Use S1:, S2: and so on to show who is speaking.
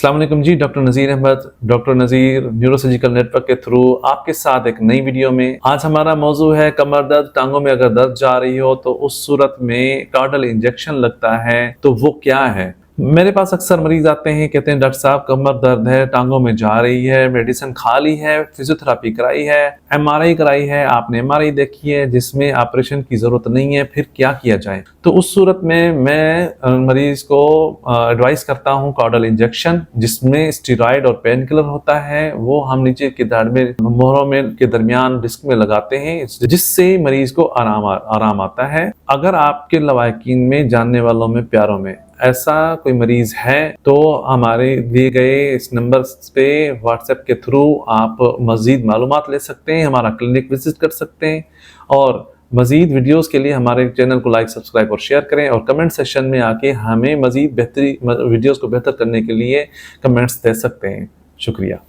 S1: अस्सलाम वालेकुम जी, डॉक्टर नज़ीर अहमद, डॉक्टर नज़ीर neurosurgical network के थ्रू आपके साथ एक नई वीडियो में। आज हमारा मौजू है कमर दर्द। टांगों में अगर दर्द जा रही हो तो उस सूरत में कार्डल इंजेक्शन लगता है तो वो क्या है। मेरे पास अक्सर मरीज आते हैं, कहते हैं डॉक्टर साहब कमर दर्द है, टांगों में जा रही है, मेडिसिन खा ली है, फिजियोथेरापी कराई है, एमआरआई कराई है, आपने एमआरआई देखी है जिसमें ऑपरेशन की जरूरत नहीं है, फिर क्या किया जाए। तो उस सूरत में मैं मरीज को एडवाइस करता हूँ कार्डल इंजेक्शन, जिसमें स्टेरॉइड और पेन किलर होता है। वो हम नीचे के दाढ़ में मोहरों में के दरमियान डिस्क में लगाते हैं, जिससे मरीज को आराम आता है। अगर आपके लवाकिन में, जानने वालों में, प्यारों में ऐसा कोई मरीज है तो हमारे दिए गए इस नंबर पे व्हाट्सएप के थ्रू आप मज़ीद मालूमात ले सकते हैं, हमारा क्लिनिक विजिट कर सकते हैं। और मज़ीद वीडियोस के लिए हमारे चैनल को लाइक, सब्सक्राइब और शेयर करें, और कमेंट सेक्शन में आके हमें मज़ीद बेहतरी वीडियोस को बेहतर करने के लिए कमेंट्स दे सकते हैं। शुक्रिया।